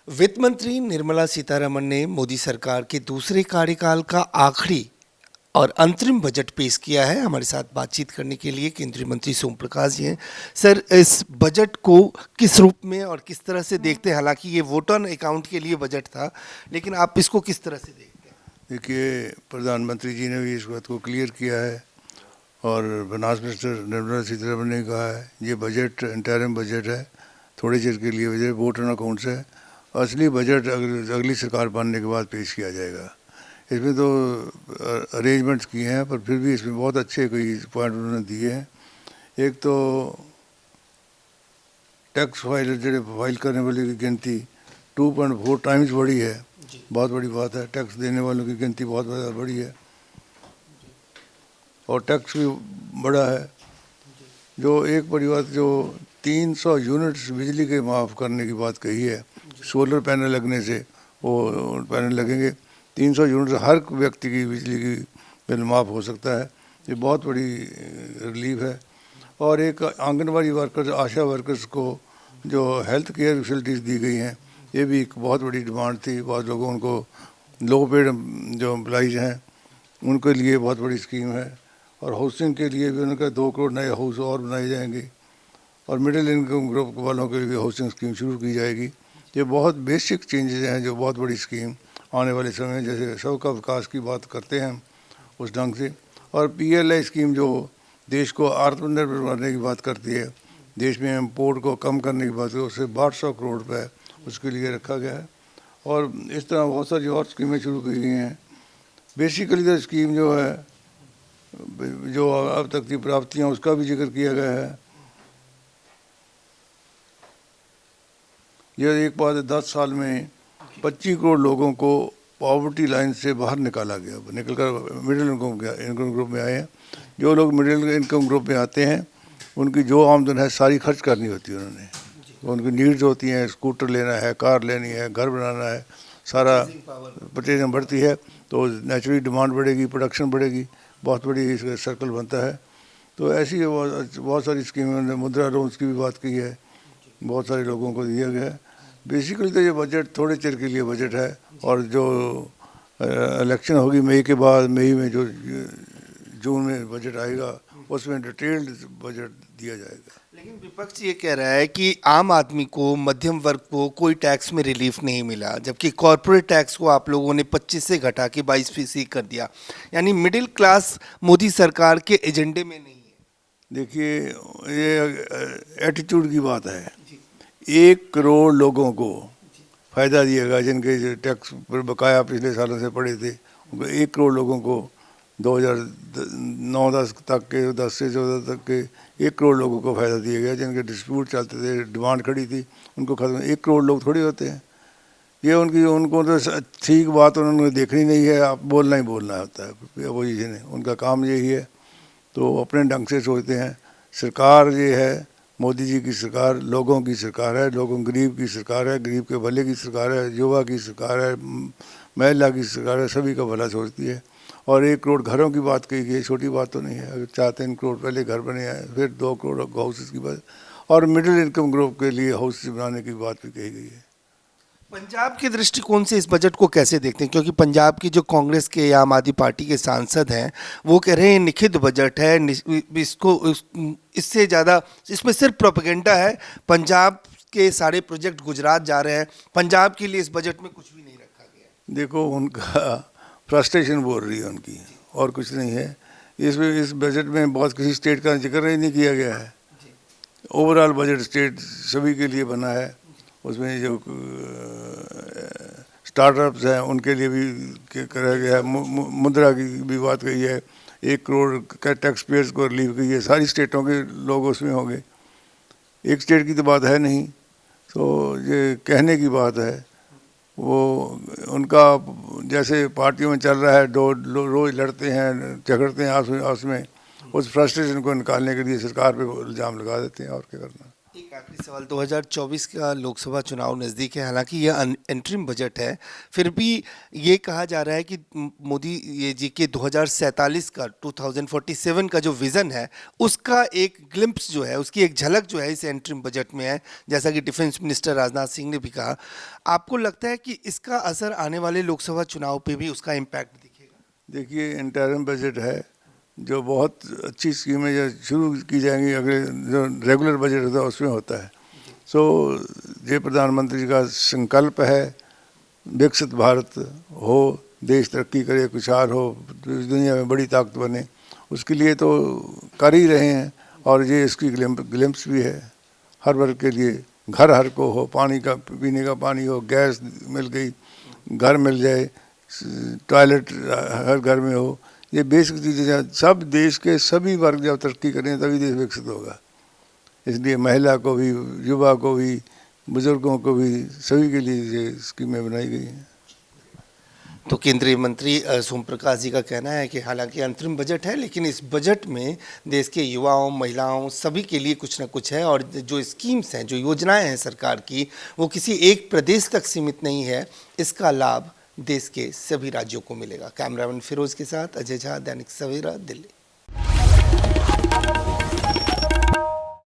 वित्त मंत्री निर्मला सीतारमण ने मोदी सरकार के दूसरे कार्यकाल का आखिरी और अंतरिम बजट पेश किया है। हमारे साथ बातचीत करने के लिए केंद्रीय मंत्री सोम प्रकाश जी हैं। सर, इस बजट को किस रूप में और किस तरह से देखते हैं? हालांकि ये वोट ऑन अकाउंट के लिए बजट था, लेकिन आप इसको किस तरह से देखते हैं? देखिए, प्रधानमंत्री जी ने भी इस बात को क्लियर किया है और फाइनेंस मिनिस्टर निर्मला सीतारमण ने कहा है ये बजट इंटरिम बजट है, थोड़े चीज़ के लिए बजट वोट ऑन अकाउंट है। असली बजट अगली सरकार बनने के बाद पेश किया जाएगा। इसमें तो अरेंजमेंट्स किए हैं, पर फिर भी इसमें बहुत अच्छे कोई पॉइंट उन्होंने दिए हैं। एक तो टैक्स फाइल करने वाले की गिनती 2.4 टाइम्स बढ़ी है, बहुत बड़ी बात है। टैक्स देने वालों की गिनती बहुत ज़्यादा बढ़ी है और टैक्स भी बड़ा है। जो एक बड़ी बात, जो 300 यूनिट्स बिजली के माफ़ करने की बात कही है, सोलर पैनल लगने से वो पैनल लगेंगे, 300 यूनिट हर व्यक्ति की बिजली की बिल माफ़ हो सकता है। ये बहुत बड़ी रिलीफ है। और एक आंगनबाड़ी वर्कर्स, आशा वर्कर्स को जो हेल्थ केयर फैसिलिटीज़ दी गई हैं, ये भी एक बहुत बड़ी डिमांड थी। बहुत लोगों उनको लो पेड जो एम्प्लॉइज हैं उनके लिए बहुत बड़ी स्कीम है। और हाउसिंग के लिए भी उनका 2 करोड़ नए हाउस और बनाए जाएंगे और मिडिल इनकम ग्रुप वालों के लिए हाउसिंग स्कीम शुरू की जाएगी। ये बहुत बेसिक चेंजेस हैं जो बहुत बड़ी स्कीम आने वाले समय में, जैसे सबका विकास की बात करते हैं हम उस ढंग से। और PLI स्कीम जो देश को आत्मनिर्भर बनाने की बात करती है, देश में इम्पोर्ट को कम करने की बात है, उससे 1200 करोड़ रुपये उसके लिए रखा गया है। और इस तरह बहुत सारी और स्कीमें शुरू की गई हैं। बेसिकली तो स्कीम जो है, जो अब तक की प्राप्तियां, उसका भी जिक्र किया गया है। यह एक बात है, 10 साल में 25 करोड़ लोगों को पॉवर्टी लाइन से बाहर निकाला गया, निकलकर मिडिल इनकम ग्रुप में आए हैं। जो लोग मिडिल इनकम ग्रुप में आते हैं उनकी जो आमदन है सारी खर्च करनी होती है उन्होंने। उनकी नीड्स होती हैं, स्कूटर लेना है, कार लेनी है, घर बनाना है, सारा परचेजिंग बढ़ती है तो नेचुरली डिमांड बढ़ेगी, प्रोडक्शन बढ़ेगी, बहुत बड़ी इसका सर्कल बनता है। तो ऐसी बहुत सारी स्कीमें, मुद्रा लोन्स की भी बात की है, बहुत सारे लोगों को दिया गया है। बेसिकली तो ये बजट थोड़े चिर के लिए बजट है और जो इलेक्शन होगी मई के बाद, मई में जो जून में बजट आएगा उसमें डिटेल्ड बजट दिया जाएगा। लेकिन विपक्ष ये कह रहा है कि आम आदमी को, मध्यम वर्ग को कोई टैक्स में रिलीफ नहीं मिला, जबकि कॉरपोरेट टैक्स को आप लोगों ने 25 से घटा के 22% कर दिया। यानी मिडिल क्लास मोदी सरकार के एजेंडे में नहीं है। देखिए, ये एटीट्यूड की बात है। 1 करोड़ लोगों को फ़ायदा दिएगा जिनके टैक्स पर बकाया पिछले सालों से पड़े थे। 1 करोड़ लोगों को 2009-10 तक के, 10 से 14 तक के 1 करोड़ लोगों को फ़ायदा दिया गया जिनके डिस्प्यूट चलते थे, डिमांड खड़ी थी, उनको खत्म। 1 करोड़ लोग थोड़ी होते हैं। ये उनको तो ठीक बात उन्होंने देखनी नहीं है, आप बोलना ही बोलना होता है अपोजिशन है, उनका काम यही है। तो अपने ढंग से सोचते हैं। सरकार ये है, मोदी जी की सरकार लोगों की सरकार है, लोगों गरीब की सरकार है, गरीब के भले की सरकार है, युवा की सरकार है, महिला की सरकार है, सभी का भला सोचती है। और 1 करोड़ घरों की बात कही गई, छोटी बात तो नहीं है। अगर 4-3 करोड़ पहले घर बने हैं, फिर 2 करोड़ हाउसेस की बात, और मिडिल इनकम ग्रुप के लिए हाउस बनाने की बात भी कही गई है। पंजाब के दृष्टिकोण से इस बजट को कैसे देखते हैं? क्योंकि पंजाब की जो कांग्रेस के या आम आदमी पार्टी के सांसद हैं वो कह रहे हैं निखित बजट है, इससे ज़्यादा इसमें सिर्फ प्रोपेगेंडा है, पंजाब के सारे प्रोजेक्ट गुजरात जा रहे हैं, पंजाब के लिए इस बजट में कुछ भी नहीं रखा गया। देखो, उनका फ्रस्ट्रेशन बोल रही है उनकी, और कुछ नहीं है। इस बजट में बहुत किसी स्टेट का जिक्र ही नहीं किया गया है। ओवरऑल बजट स्टेट सभी के लिए बना है। उसमें जो स्टार्टअप्स हैं उनके लिए भी करा गया है। मुद्रा की भी बात कही है, 1 करोड़ का टैक्स पेयर्स को रिलीफ की है। सारी स्टेटों के लोग उसमें होंगे, एक स्टेट की तो बात है नहीं। तो ये कहने की बात है, वो उनका जैसे पार्टियों में चल रहा है, रोज लड़ते हैं, झगड़ते हैं आपस में, उस फ्रस्ट्रेशन को निकालने के लिए सरकार पे इल्ज़ाम लगा देते हैं, और क्या करना। एक आखिरी सवाल, 2024 का लोकसभा चुनाव नज़दीक है, हालांकि यह एंटरिम बजट है, फिर भी ये कहा जा रहा है कि मोदी ये जी के 2047 का 2047 का जो विज़न है उसका एक ग्लिम्प्स जो है, उसकी एक झलक जो है इस एंटरिम बजट में है, जैसा कि डिफेंस मिनिस्टर राजनाथ सिंह ने भी कहा। आपको लगता है कि इसका असर आने वाले लोकसभा चुनाव पे भी उसका इम्पैक्ट दिखेगा? देखिए, इंटरिम बजट है जो बहुत अच्छी स्कीमें जो शुरू की जाएंगी, अगले जो रेगुलर बजट होता है उसमें होता है। सो ये प्रधानमंत्री का संकल्प है विकसित भारत हो, देश तरक्की करे, खुशहाल हो, दुनिया में बड़ी ताकत बने, उसके लिए तो कर ही रहे हैं। और ये इसकी ग्लिम्प्स भी है हर वर्ग के लिए, घर हर को हो, पानी का पीने का पानी हो, गैस मिल गई, घर मिल जाए, टॉयलेट हर घर में हो, ये बेसिक चीज़ें सब देश के सभी वर्ग जब तरक्की करें तभी देश विकसित होगा। इसलिए महिला को भी, युवा को भी, बुजुर्गों को भी, सभी के लिए ये स्कीमें बनाई गई हैं। तो केंद्रीय मंत्री सोम प्रकाश जी का कहना है कि हालांकि अंतरिम बजट है, लेकिन इस बजट में देश के युवाओं, महिलाओं, सभी के लिए कुछ ना कुछ है, और जो स्कीम्स हैं, जो योजनाएं हैं सरकार की, वो किसी एक प्रदेश तक सीमित नहीं है, इसका लाभ देश के सभी राज्यों को मिलेगा। कैमरामैन फिरोज के साथ अजय झा, दैनिक सवेरा, दिल्ली।